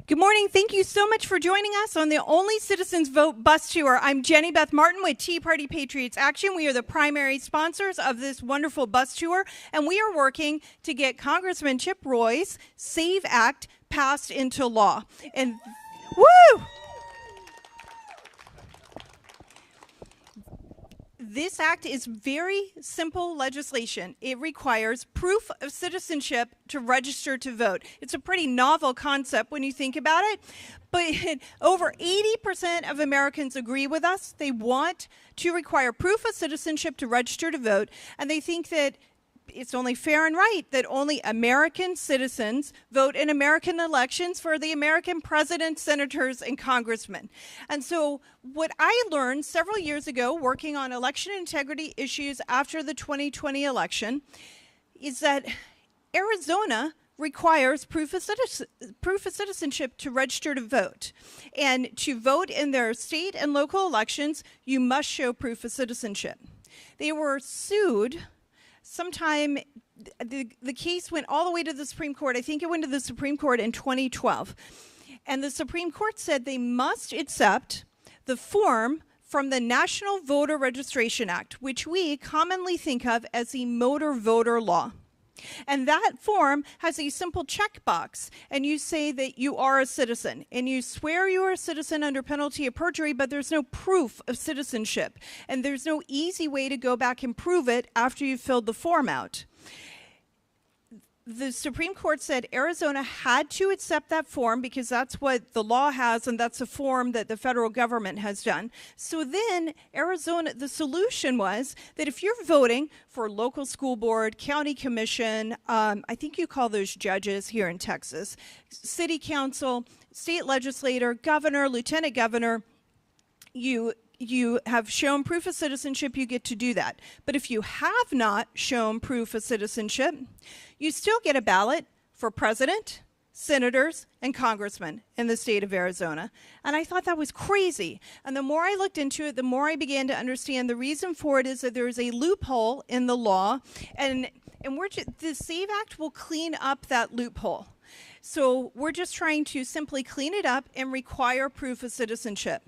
Good morning. Thank you so much for joining us on the Only Citizens Vote bus tour. I'm Jenny Beth Martin with Tea Party Patriots Action. We are the primary sponsors of this wonderful bus tour, and we are working to get Congressman Chip Roy's SAVE Act passed into law. And woo! This act is very simple legislation. It requires proof of citizenship to register to vote. It's a pretty novel concept when you think about it, but over 80% of Americans agree with us. They want to require proof of citizenship to register to vote, and they think that it's only fair and right that only American citizens vote in American elections for the American president, senators, and congressmen. And so what I learned several years ago working on election integrity issues after the 2020 election is that Arizona requires proof of citizenship to register to vote. And to vote in their state and local elections, you must show proof of citizenship. They were sued sometime. The case went all the way to the Supreme Court. I think it went to the Supreme Court in 2012. And the Supreme Court said they must accept the form from the National Voter Registration Act, which we commonly think of as the motor voter law. And that form has a simple checkbox, and you say that you are a citizen, and you swear you are a citizen under penalty of perjury, but there's no proof of citizenship, and there's no easy way to go back and prove it after you've filled the form out. The Supreme Court said Arizona had to accept that form because that's what the law has, and that's a form that the federal government has done. So then Arizona, the solution was that if you're voting for local school board, county commission, I think you call those judges here in Texas, city council, state legislator, governor, lieutenant governor, you have shown proof of citizenship, you get to do that. But if you have not shown proof of citizenship, you still get a ballot for president, senators, and congressmen in the state of Arizona. And I thought that was crazy. And the more I looked into it, the more I began to understand the reason for it is that there is a loophole in the law, and the SAVE Act will clean up that loophole. So we're just trying to simply clean it up and require proof of citizenship.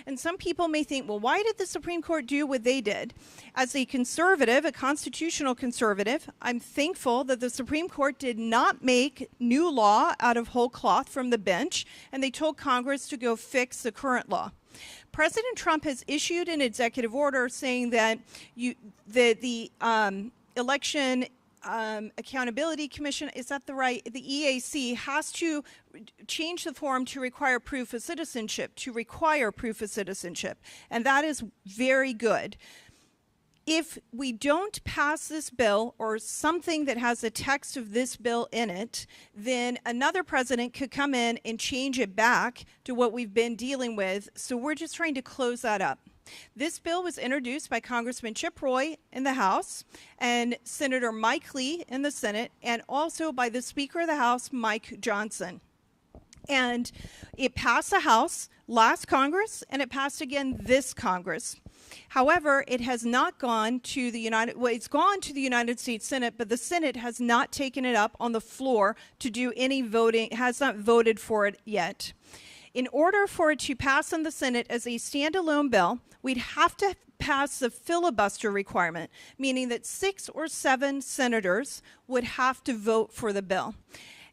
And some people may think, well, why did the Supreme Court do what they did? As a conservative, a constitutional conservative, I'm thankful that the Supreme Court did not make new law out of whole cloth from the bench, and they told Congress to go fix the current law. President Trump has issued an executive order saying that the Election Accountability Commission, is that the EAC has to change the form to require proof of citizenship, and that is very good. If we don't pass this bill or something that has the text of this bill in it, then another president could come in and change it back to what we've been dealing with. So we're just trying to close that up. This bill was introduced by Congressman Chip Roy in the House and Senator Mike Lee in the Senate, and also by the Speaker of the House, Mike Johnson. And it passed the House last Congress, and it passed again this Congress. However, it has not gone to the it's gone to the United States Senate, but the Senate has not taken it up on the floor to do any voting, has not voted for it yet. In order for it to pass in the Senate as a standalone bill, we'd have to pass the filibuster requirement, meaning that 6 or 7 senators would have to vote for the bill.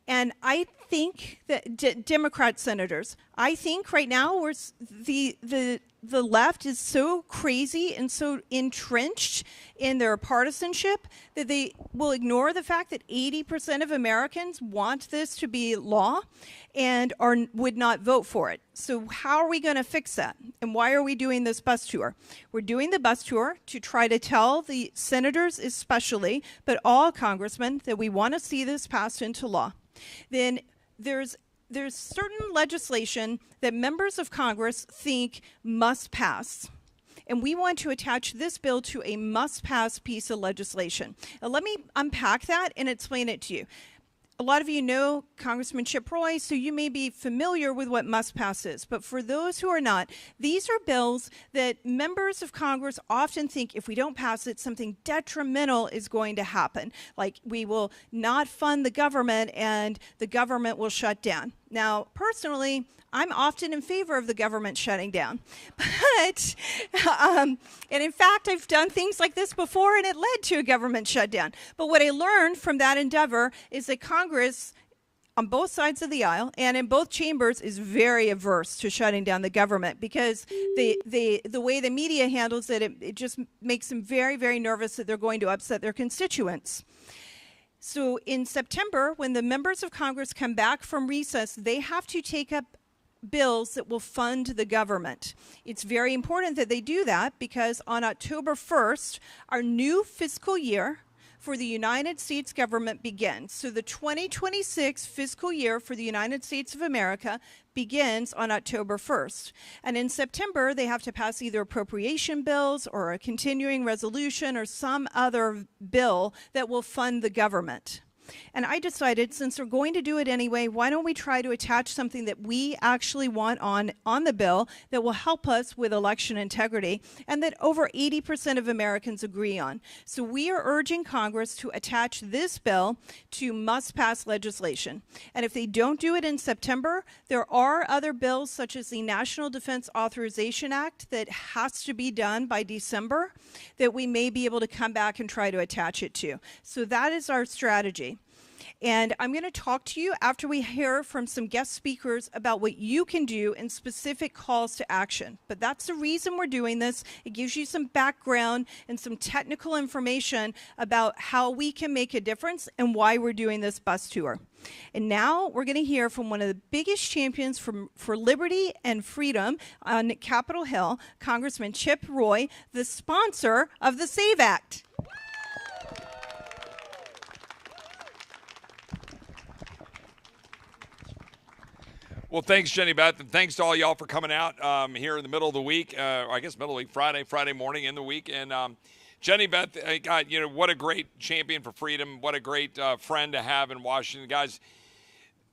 And I think that Democrat senators, I think right now the left is so crazy and so entrenched in their partisanship that they will ignore the fact that 80% of Americans want this to be law and would not vote for it. So how are we going to fix that? And why are we doing this bus tour? We're doing the bus tour to try to tell the senators especially, but all congressmen, that we want to see this passed into law. Then there's certain legislation that members of Congress think must pass. And we want to attach this bill to a must-pass piece of legislation. Now, let me unpack that and explain it to you. A lot of you know Congressman Chip Roy, so you may be familiar with what must-pass is. But for those who are not, these are bills that members of Congress often think if we don't pass it, something detrimental is going to happen. Like we will not fund the government and the government will shut down. Now, personally, I'm often in favor of the government shutting down. But, and in fact, I've done things like this before, and it led to a government shutdown. But what I learned from that endeavor is that Congress, on both sides of the aisle and in both chambers, is very averse to shutting down the government, because the way the media handles it, it just makes them very, very nervous that they're going to upset their constituents. So in September, when the members of Congress come back from recess, they have to take up bills that will fund the government. It's very important that they do that, because on October 1st, our new fiscal year for the United States government begins. So the 2026 fiscal year for the United States of America begins on October 1st. And in September, they have to pass either appropriation bills or a continuing resolution or some other bill that will fund the government. And I decided, since we're going to do it anyway, why don't we try to attach something that we actually want on the bill that will help us with election integrity, and that over 80% of Americans agree on. So we are urging Congress to attach this bill to must-pass legislation. And if they don't do it in September, there are other bills, such as the National Defense Authorization Act, that has to be done by December, that we may be able to come back and try to attach it to. So that is our strategy. And I'm going to talk to you after we hear from some guest speakers about what you can do in specific calls to action. But that's the reason we're doing this. It gives you some background and some technical information about how we can make a difference and why we're doing this bus tour. And now we're going to hear from one of the biggest champions for liberty and freedom on Capitol Hill, Congressman Chip Roy, the sponsor of the SAVE Act. Well, thanks, Jenny Beth, and thanks to all y'all for coming out here in the middle of the week, or I guess middle of the week, Friday morning in the week. And Jenny Beth, God, what a great champion for freedom. What a great friend to have in Washington. Guys,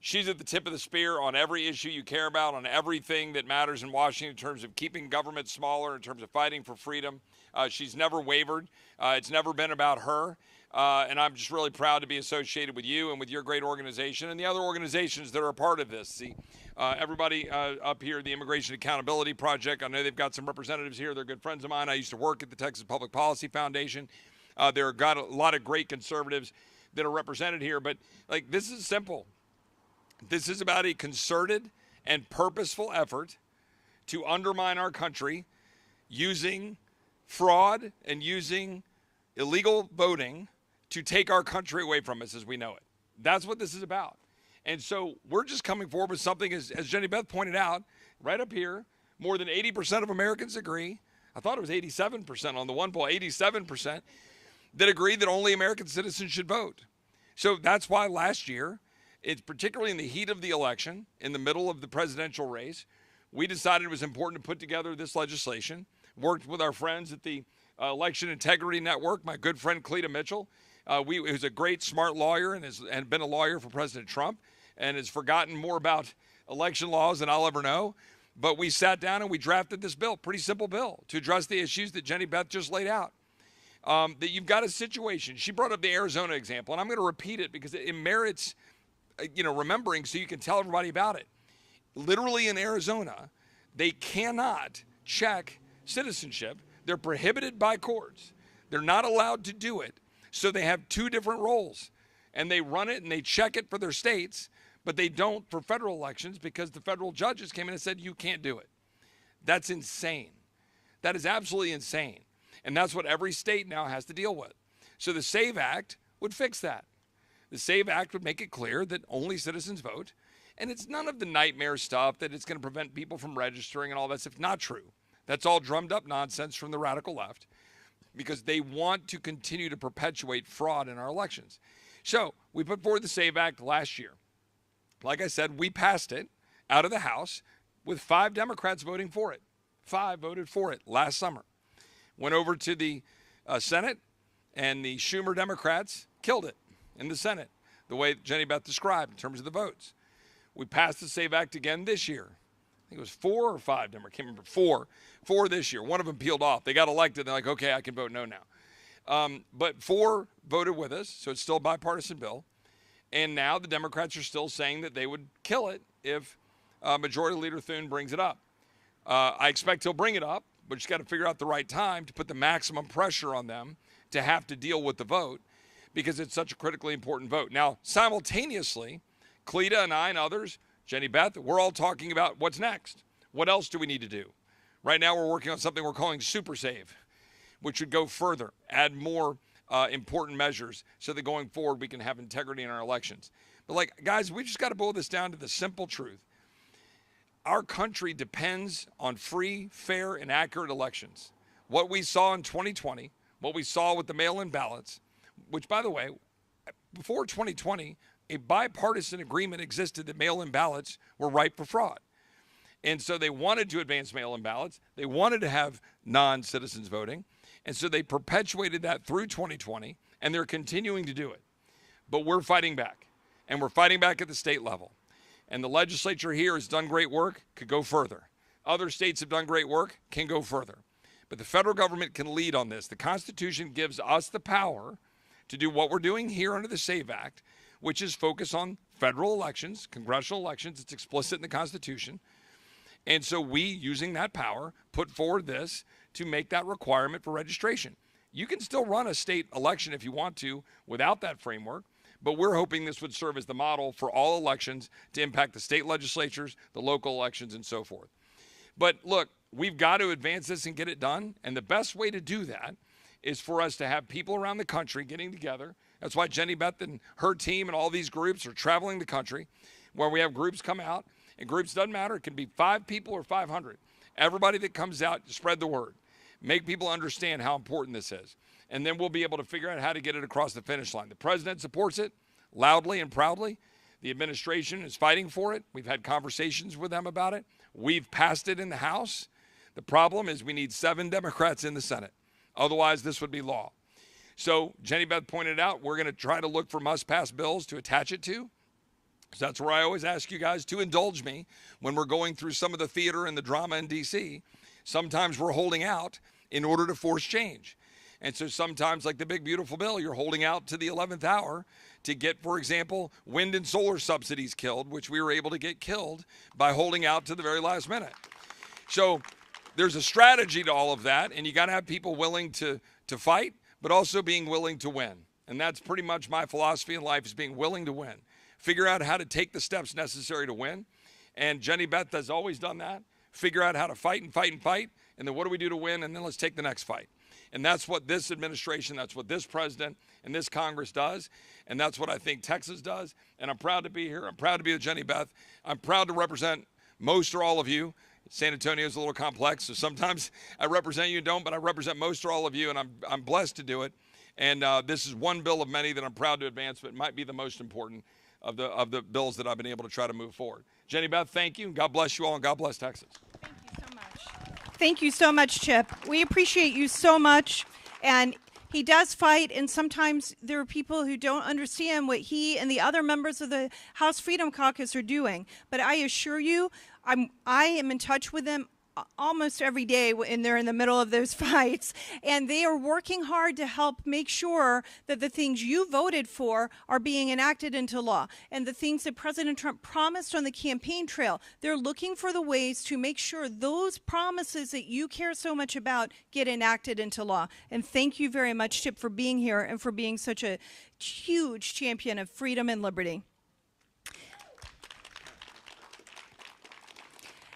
she's at the tip of the spear on every issue you care about, on everything that matters in Washington in terms of keeping government smaller, in terms of fighting for freedom. She's never wavered. It's never been about her. And I'm just really proud to be associated with you and with your great organization and the other organizations that are a part of this. See, everybody up here, the Immigration Accountability Project, I know they've got some representatives here. They're good friends of mine. I used to work at the Texas Public Policy Foundation. There are got a lot of great conservatives that are represented here. But, this is simple. This is about a concerted and purposeful effort to undermine our country using fraud and using illegal voting to take our country away from us as we know it. That's what this is about. And so we're just coming forward with something, as Jenny Beth pointed out, right up here, more than 80% of Americans agree. I thought it was 87% on the one poll, 87% that agree that only American citizens should vote. So that's why last year, it's particularly in the heat of the election, in the middle of the presidential race, we decided it was important to put together this legislation, worked with our friends at the Election Integrity Network, my good friend Cleta Mitchell, who's a great, smart lawyer and has been a lawyer for President Trump and has forgotten more about election laws than I'll ever know. But we sat down and we drafted this bill, pretty simple bill, to address the issues that Jenny Beth just laid out. That you've got a situation. She brought up the Arizona example, and I'm going to repeat it because it merits, remembering so you can tell everybody about it. Literally in Arizona, they cannot check citizenship. They're prohibited by courts. They're not allowed to do it. So they have two different roles, and they run it and they check it for their states, but they don't for federal elections because the federal judges came in and said, you can't do it. That's insane. That is absolutely insane. And that's what every state now has to deal with. So the SAVE Act would fix that. The SAVE Act would make it clear that only citizens vote, and it's none of the nightmare stuff that it's going to prevent people from registering and all that stuff. Not true. That's all drummed up nonsense from the radical left, because they want to continue to perpetuate fraud in our elections. So we put forward the SAVE Act last year. Like I said, we passed it out of the House with 5 Democrats voting for it. 5 voted for it last summer. Went over to the Senate, and the Schumer Democrats killed it in the Senate, the way Jenny Beth described in terms of the votes. We passed the SAVE Act again this year. I think it was 4 or 5 Democrats. I can't remember. 4 this year. One of them peeled off. They got elected. They're like, okay, I can vote no now. But 4 voted with us, so it's still a bipartisan bill. And now the Democrats are still saying that they would kill it if Majority Leader Thune brings it up. I expect he'll bring it up, but just got to figure out the right time to put the maximum pressure on them to have to deal with the vote because it's such a critically important vote. Now, simultaneously, Cleta and I and others, Jenny Beth, we're all talking about what's next. What else do we need to do? Right now, we're working on something we're calling Super Save, which would go further, add more important measures so that going forward we can have integrity in our elections. But, guys, we just got to boil this down to the simple truth. Our country depends on free, fair, and accurate elections. What we saw in 2020, what we saw with the mail-in ballots, which, by the way, before 2020, a bipartisan agreement existed that mail-in ballots were ripe for fraud. And so they wanted to advance mail-in ballots. They wanted to have non-citizens voting. And so they perpetuated that through 2020, and they're continuing to do it. But we're fighting back, and we're fighting back at the state level. And the legislature here has done great work, could go further. Other states have done great work, can go further. But the federal government can lead on this. The Constitution gives us the power to do what we're doing here under the SAVE Act, which is focus on federal elections, congressional elections. It's explicit in the Constitution. And so we, using that power, put forward this to make that requirement for registration. You can still run a state election if you want to without that framework, but we're hoping this would serve as the model for all elections to impact the state legislatures, the local elections, and so forth. But look, we've got to advance this and get it done, and the best way to do that is for us to have people around the country getting together. That's why Jenny Beth and her team and all these groups are traveling the country, where we have groups come out, and groups doesn't matter. It can be 5 people or 500. Everybody that comes out, spread the word. Make people understand how important this is. And then we'll be able to figure out how to get it across the finish line. The president supports it loudly and proudly. The administration is fighting for it. We've had conversations with them about it. We've passed it in the House. The problem is we need 7 Democrats in the Senate. Otherwise, this would be law. So Jenny Beth pointed out, we're going to try to look for must-pass bills to attach it to. So that's where I always ask you guys to indulge me when we're going through some of the theater and the drama in D.C. Sometimes we're holding out in order to force change. And so sometimes, like the big, beautiful bill, you're holding out to the 11th hour to get, for example, wind and solar subsidies killed, which we were able to get killed by holding out to the very last minute. So there's a strategy to all of that, and you got to have people willing to fight, but also being willing to win. And that's pretty much my philosophy in life, is being willing to win. Figure out how to take the steps necessary to win. And Jenny Beth has always done that. Figure out how to fight and fight and fight. And then what do we do to win? And then let's take the next fight. And that's what this administration, that's what this president and this Congress does. And that's what I think Texas does. And I'm proud to be here. I'm proud to be with Jenny Beth. I'm proud to represent most or all of you. San Antonio is a little complex, so sometimes I represent you and don't, but I represent most or all of you, and I'm blessed to do it. And this is one bill of many that I'm proud to advance, but it might be the most important of the bills that I've been able to try to move forward. Jenny Beth, thank you. God bless you all, and God bless Texas. Thank you so much. Thank you so much, Chip. We appreciate you so much. And he does fight, and sometimes there are people who don't understand what he and the other members of the House Freedom Caucus are doing. But I assure you, I am in touch with them almost every day when they're in the middle of those fights, and they are working hard to help make sure that the things you voted for are being enacted into law, and the things that President Trump promised on the campaign trail. They're looking for the ways to make sure those promises that you care so much about get enacted into law. And thank you very much, Chip, for being here and for being such a huge champion of freedom and liberty.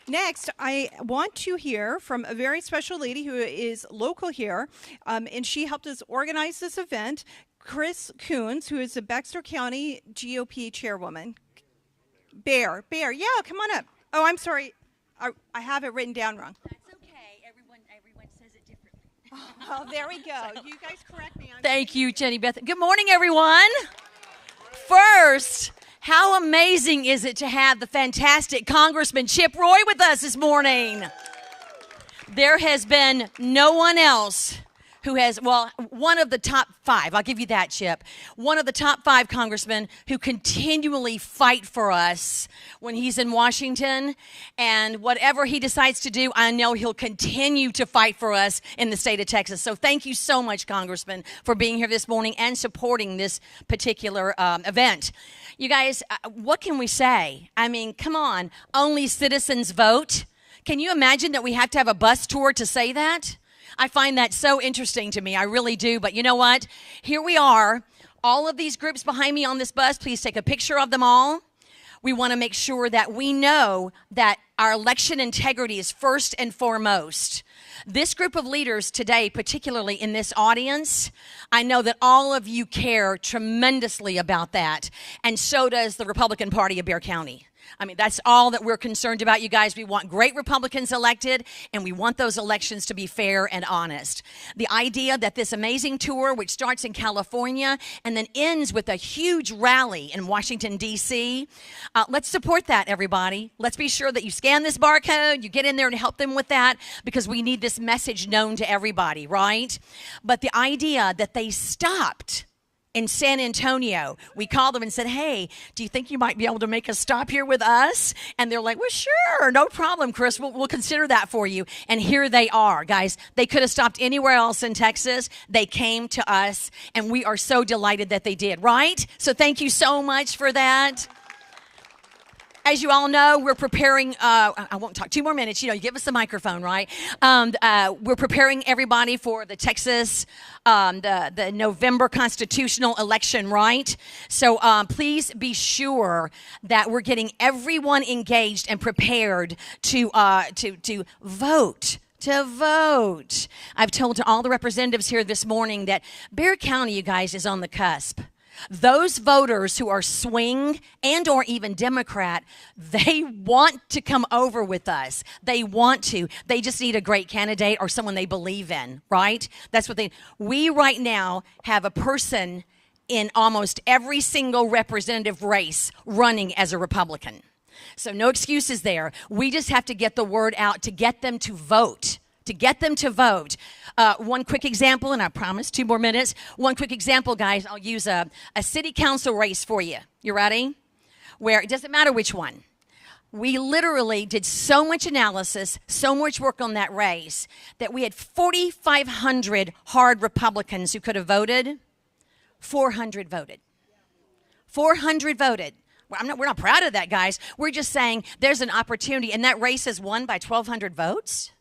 Next, I want to hear from a very special lady who is local here, and she helped us organize this event, Chris Coons, who is the Baxter County GOP chairwoman. Bear, yeah, come on up. Oh, I'm sorry. I have it written down wrong. That's okay. Everyone says it differently. Oh, there we go. You guys correct me. Thank you, Jenny Beth. Good morning, everyone. First, how amazing is it to have the fantastic Congressman Chip Roy with us this morning? There has been no one else who has, well, one of the top 5, I'll give you that, Chip, one of the top 5 congressmen who continually fight for us when he's in Washington. And whatever he decides to do, I know he'll continue to fight for us in the state of Texas. So thank you so much, Congressman, for being here this morning and supporting this particular event. You guys, what can we say? I mean, come on, only citizens vote. Can you imagine that we have to have a bus tour to say that? I find that so interesting to me. I really do. But you know what? Here we are. All of these groups behind me on this bus, please take a picture of them all. We want to make sure that we know that our election integrity is first and foremost. This group of leaders today, particularly in this audience, I know that all of you care tremendously about that. And so does the Republican Party of Bexar County. I mean, that's all that we're concerned about, you guys. We want great Republicans elected, and we want those elections to be fair and honest. The idea that this amazing tour, which starts in California and then ends with a huge rally in Washington, D.C., let's support that, everybody. Let's be sure that you scan this barcode, you get in there and help them with that, because we need this message known to everybody, right? But the idea that they stopped in San Antonio, we called them and said, hey, do you think you might be able to make a stop here with us? And they're like, well, sure, no problem, Chris. We'll consider that for you. And here they are, guys. They could have stopped anywhere else in Texas. They came to us, and we are so delighted that they did, right? So thank you so much for that. As you all know, we're preparing, I won't talk 2 more minutes, you give us the microphone, right? We're preparing everybody for the Texas, the November constitutional election, right? So please be sure that we're getting everyone engaged and prepared to vote. To vote. I've told to all the representatives here this morning that Bexar County, you guys, is on the cusp. Those voters who are swing and or even Democrat, they want to come over with us. They want to. They just need a great candidate or someone they believe in, right? That's what we right now have a person in almost every single representative race running as a Republican. So no excuses there. We just have to get the word out to get them to vote. One quick example, and I promise 2 more minutes. One quick example, guys. I'll use a city council race for you. You ready? Where it doesn't matter which one. We literally did so much analysis, so much work on that race, that we had 4,500 hard Republicans who could have voted. 400 voted. 400 voted. We're not proud of that, guys. We're just saying there's an opportunity, and that race is won by 1,200 votes.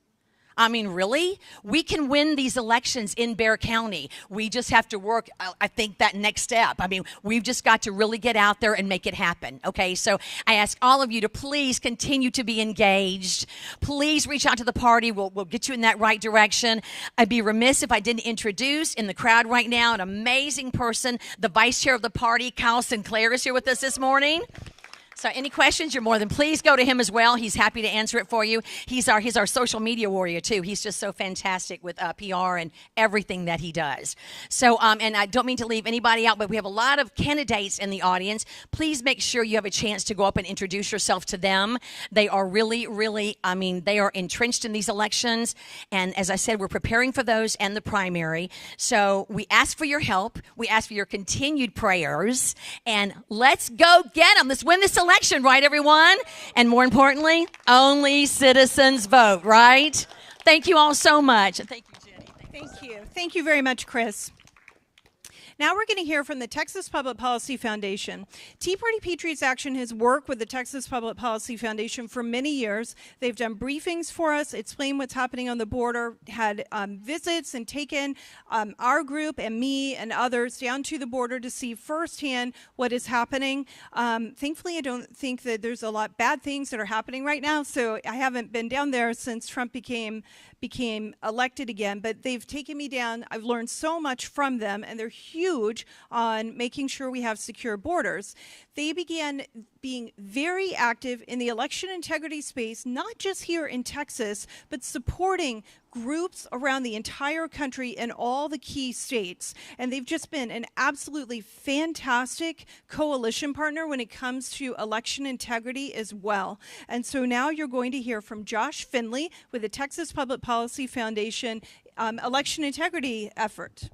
I mean, really? We can win these elections in Bexar County. We just have to work, I think, that next step. I mean, we've just got to really get out there and make it happen, okay? So I ask all of you to please continue to be engaged. Please reach out to the party. We'll get you in that right direction. I'd be remiss if I didn't introduce in the crowd right now an amazing person, the vice chair of the party, Kyle Sinclair, is here with us this morning. So any questions, you're more than please go to him as well. He's happy to answer it for you. He's our social media warrior, too. He's just so fantastic with PR and everything that he does. So, and I don't mean to leave anybody out, but we have a lot of candidates in the audience. Please make sure you have a chance to go up and introduce yourself to them. They are really, really, they are entrenched in these elections. And as I said, we're preparing for those and the primary. So we ask for your help. We ask for your continued prayers. And let's go get them. Let's win this election, right, everyone? And more importantly, only citizens vote, right? Thank you all so much. Thank you, Jenny. Thank you. Thank you very much, Chris. Now we're going to hear from the Texas Public Policy Foundation. Tea Party Patriots Action has worked with the Texas Public Policy Foundation for many years. They've done briefings for us, explained what's happening on the border, had visits and taken our group and me and others down to the border to see firsthand what is happening. Thankfully, I don't think that there's a lot bad things that are happening right now, so I haven't been down there since Trump became elected again, but they've taken me down. I've learned so much from them, and they're huge on making sure we have secure borders. They began being very active in the election integrity space, not just here in Texas, but supporting groups around the entire country in all the key states. And they've just been an absolutely fantastic coalition partner when it comes to election integrity as well. And so now you're going to hear from Josh Finley with the Texas Public Policy Foundation election integrity effort.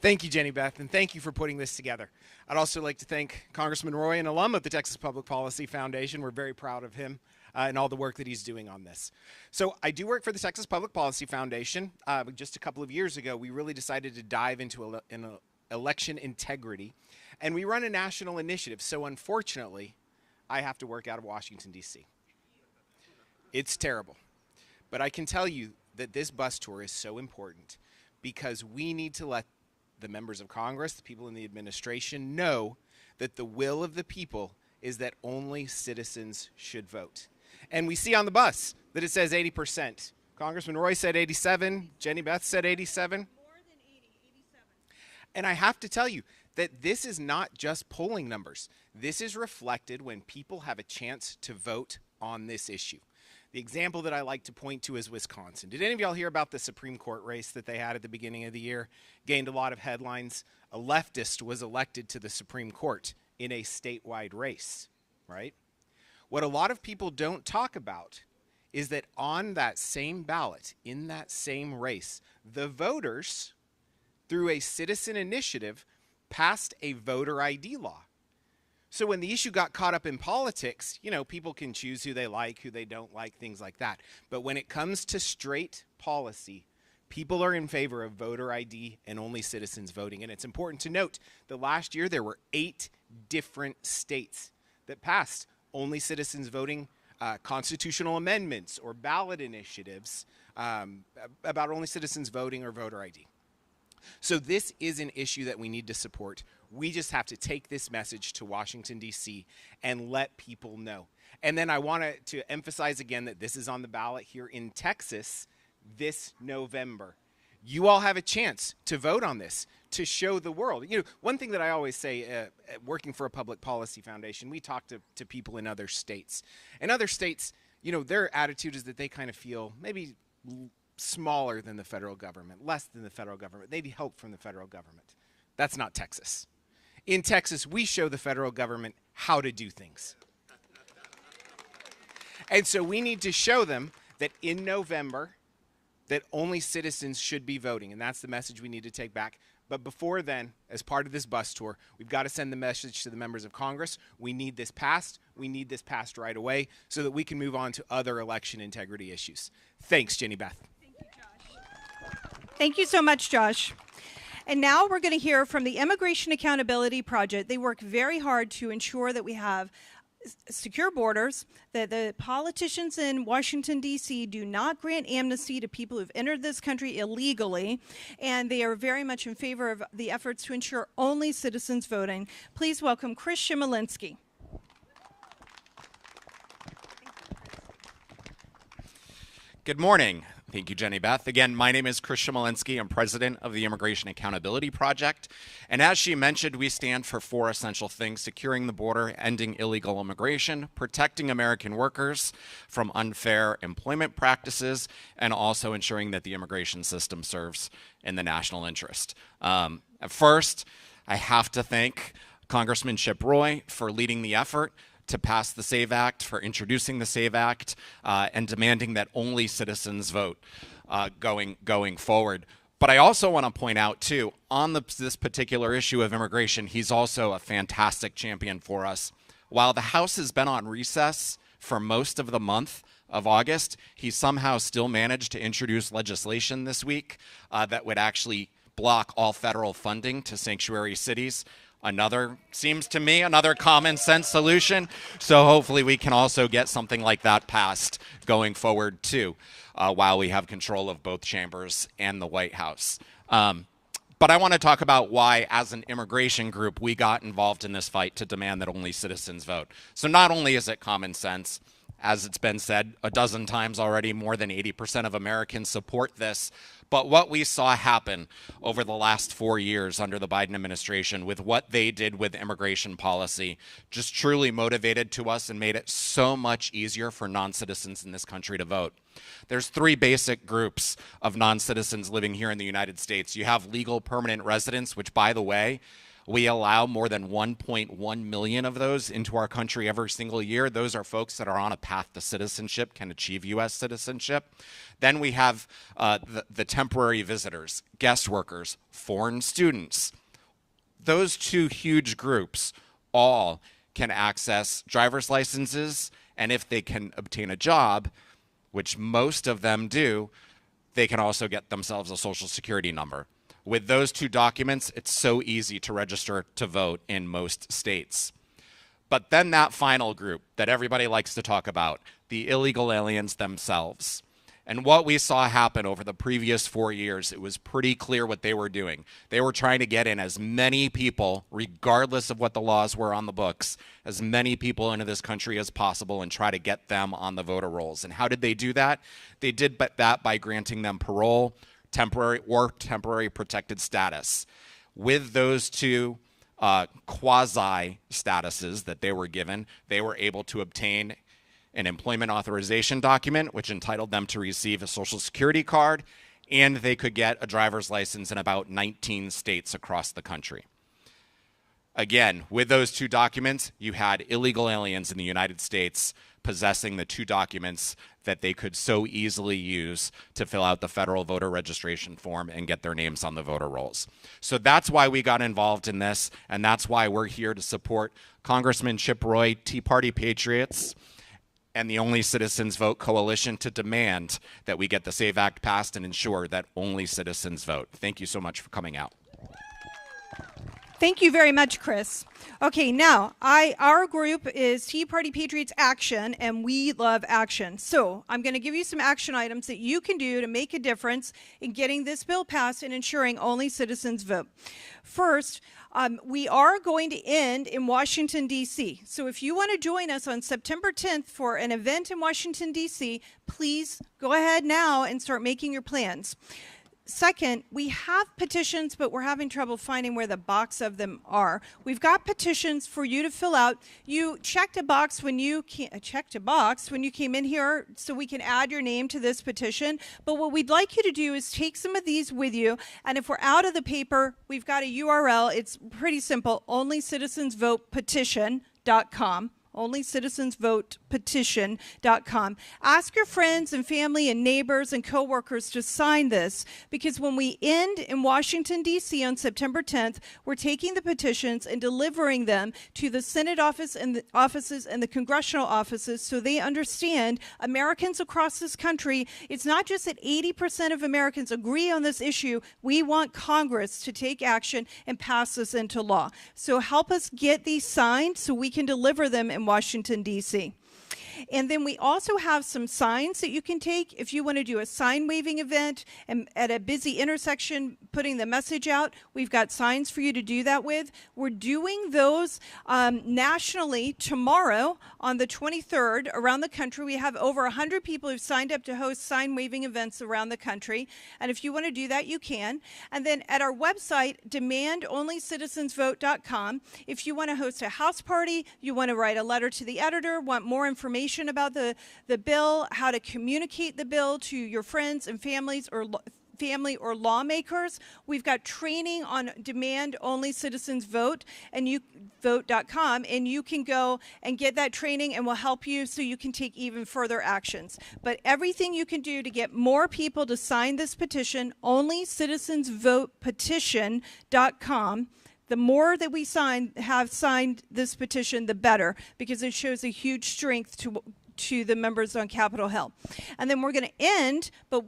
Thank you, Jenny Beth, and thank you for putting this together. I'd also like to thank Congressman Roy, an alum of the Texas Public Policy Foundation. We're very proud of him and all the work that he's doing on this. So I do work for the Texas Public Policy Foundation. Just a couple of years ago, we really decided to dive into election integrity, and we run a national initiative. So unfortunately, I have to work out of Washington, D.C. It's terrible. But I can tell you that this bus tour is so important because we need to let the members of Congress, the people in the administration, know that the will of the people is that only citizens should vote. And we see on the bus that it says 80%. Congressman Roy said 87. Jenny Beth said 87. More than 80, 87. And I have to tell you that this is not just polling numbers. This is reflected when people have a chance to vote on this issue. The example that I like to point to is Wisconsin. Did any of y'all hear about the Supreme Court race that they had at the beginning of the year? Gained a lot of headlines. A leftist was elected to the Supreme Court in a statewide race, right? What a lot of people don't talk about is that on that same ballot, in that same race, the voters, through a citizen initiative, passed a voter ID law. So when the issue got caught up in politics, you know, people can choose who they like, who they don't like, things like that. But when it comes to straight policy, people are in favor of voter ID and only citizens voting. And it's important to note that last year there were 8 different states that passed only citizens voting constitutional amendments or ballot initiatives about only citizens voting or voter ID. So this is an issue that we need to support. We just have to take this message to Washington, D.C. and let people know. And then I want to emphasize again that this is on the ballot here in Texas this November. You all have a chance to vote on this, to show the world. You know, one thing that I always say, working for a public policy foundation, we talk to people in other states. And other states, you know, their attitude is that they kind of feel maybe smaller than the federal government, less than the federal government. They need help from the federal government. That's not Texas. In Texas, we show the federal government how to do things. And so we need to show them that in November, that only citizens should be voting. And that's the message we need to take back. But before then, as part of this bus tour, we've got to send the message to the members of Congress. We need this passed. We need this passed right away so that we can move on to other election integrity issues. Thanks, Jenny Beth. Thank you, Josh. Thank you so much, Josh. And now we're going to hear from the Immigration Accountability Project. They work very hard to ensure that we have secure borders, that the politicians in Washington, D.C. do not grant amnesty to people who've entered this country illegally, and they are very much in favor of the efforts to ensure only citizens voting. Please welcome Chris Shimolinski. Good morning. Thank you, Jenny Beth. Again, my name is Chris Shimolinski. I'm president of the Immigration Accountability Project. And as she mentioned, we stand for 4 essential things: securing the border, ending illegal immigration, protecting American workers from unfair employment practices, and also ensuring that the immigration system serves in the national interest. First, I have to thank Congressman Chip Roy for leading the effort to pass the SAVE Act, for introducing the SAVE Act, and demanding that only citizens vote going forward. But I also want to point out, too, on this particular issue of immigration, he's also a fantastic champion for us. While the House has been on recess for most of the month of August, he somehow still managed to introduce legislation this week that would actually block all federal funding to sanctuary cities. Seems to me, another common sense solution. So hopefully we can also get something like that passed going forward too, while we have control of both chambers and the White House. But I want to talk about why, as an immigration group, we got involved in this fight to demand that only citizens vote. So not only is it common sense, as it's been said a dozen times already, more than 80% of Americans support this. But what we saw happen over the last 4 years under the Biden administration with what they did with immigration policy just truly motivated to us and made it so much easier for non-citizens in this country to vote. There's 3 basic groups of non-citizens living here in the United States. You have legal permanent residents, which, by the way, We allow more than 1.1 million of those into our country every single year. Those are folks that are on a path to citizenship, can achieve U.S. citizenship. Then we have the temporary visitors, guest workers, foreign students. Those two huge groups all can access driver's licenses, and if they can obtain a job, which most of them do, they can also get themselves a Social Security number. With those two documents, it's so easy to register to vote in most states. But then that final group that everybody likes to talk about, the illegal aliens themselves. And what we saw happen over the previous 4 years, it was pretty clear what they were doing. They were trying to get in as many people, regardless of what the laws were on the books, as many people into this country as possible and try to get them on the voter rolls. And how did they do that? They did that by granting them parole, temporary protected status. With those two quasi statuses that they were given, they were able to obtain an employment authorization document, which entitled them to receive a Social Security card, and they could get a driver's license in about 19 states across the country. Again, with those two documents, you had illegal aliens in the United States possessing the two documents that they could so easily use to fill out the federal voter registration form and get their names on the voter rolls. So that's why we got involved in this, and that's why we're here to support Congressman Chip Roy, Tea Party Patriots, and the Only Citizens Vote Coalition to demand that we get the SAVE Act passed and ensure that only citizens vote. Thank you so much for coming out. Thank you very much, Chris. Okay, now, our group is Tea Party Patriots Action, and we love action. So I'm going to give you some action items that you can do to make a difference in getting this bill passed and ensuring only citizens vote. First, we are going to end in Washington, D.C. So if you want to join us on September 10th for an event in Washington, D.C., please go ahead now and start making your plans. Second, we have petitions, but we're having trouble finding where the box of them are. We've got petitions for you to fill out. You checked a box when you came in here, so we can add your name to this petition. But what we'd like you to do is take some of these with you. And if we're out of the paper, we've got a URL. It's pretty simple: onlycitizensvotepetition.com. onlycitizensvotepetition.com. Ask your friends and family and neighbors and coworkers to sign this, because when we end in Washington, D.C. on September 10th, we're taking the petitions and delivering them to the Senate office and the offices and the congressional offices, so they understand Americans across this country. It's not just that 80% of Americans agree on this issue. We want Congress to take action and pass this into law. So help us get these signed so we can deliver them in Washington, D.C. And then we also have some signs that you can take if you want to do a sign waving event and at a busy intersection putting the message out. We've got signs for you to do that with. We're doing those nationally tomorrow on the 23rd around the country. We have over 100 people who've signed up to host sign waving events around the country. And if you want to do that, you can. And then at our website, demandonlycitizensvote.com, if you want to host a house party, you want to write a letter to the editor, want more information about the bill, how to communicate the bill to your friends and families or lawmakers, we've got training on Demand Only Citizens Vote and vote.com, and you can go and get that training, and we'll help you so you can take even further actions. But everything you can do to get more people to sign this petition, onlycitizensvotepetition.com. The more that we have signed this petition, the better, because it shows a huge strength to the members on Capitol Hill. And then we're going to end, but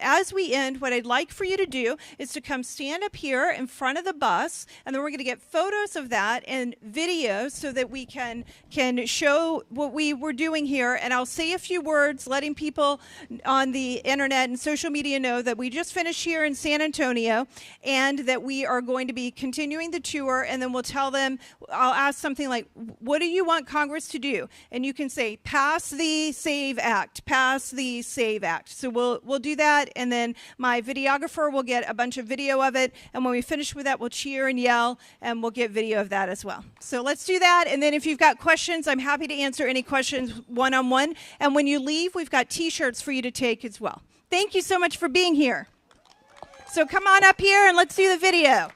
as we end, what I'd like for you to do is to come stand up here in front of the bus, and then we're going to get photos of that and videos so that we can show what we were doing here. And I'll say a few words, letting people on the internet and social media know that we just finished here in San Antonio and that we are going to be continuing the tour, and then we'll tell them, I'll ask something like, what do you want Congress to do? And you can say, pass the SAVE Act, pass the SAVE Act. So we'll do that, and then my videographer will get a bunch of video of it, and when we finish with that, we'll cheer and yell, and we'll get video of that as well. So let's do that, and then if you've got questions, I'm happy to answer any questions one-on-one, and when you leave, we've got T-shirts for you to take as well. Thank you so much for being here. So come on up here, and let's do the video.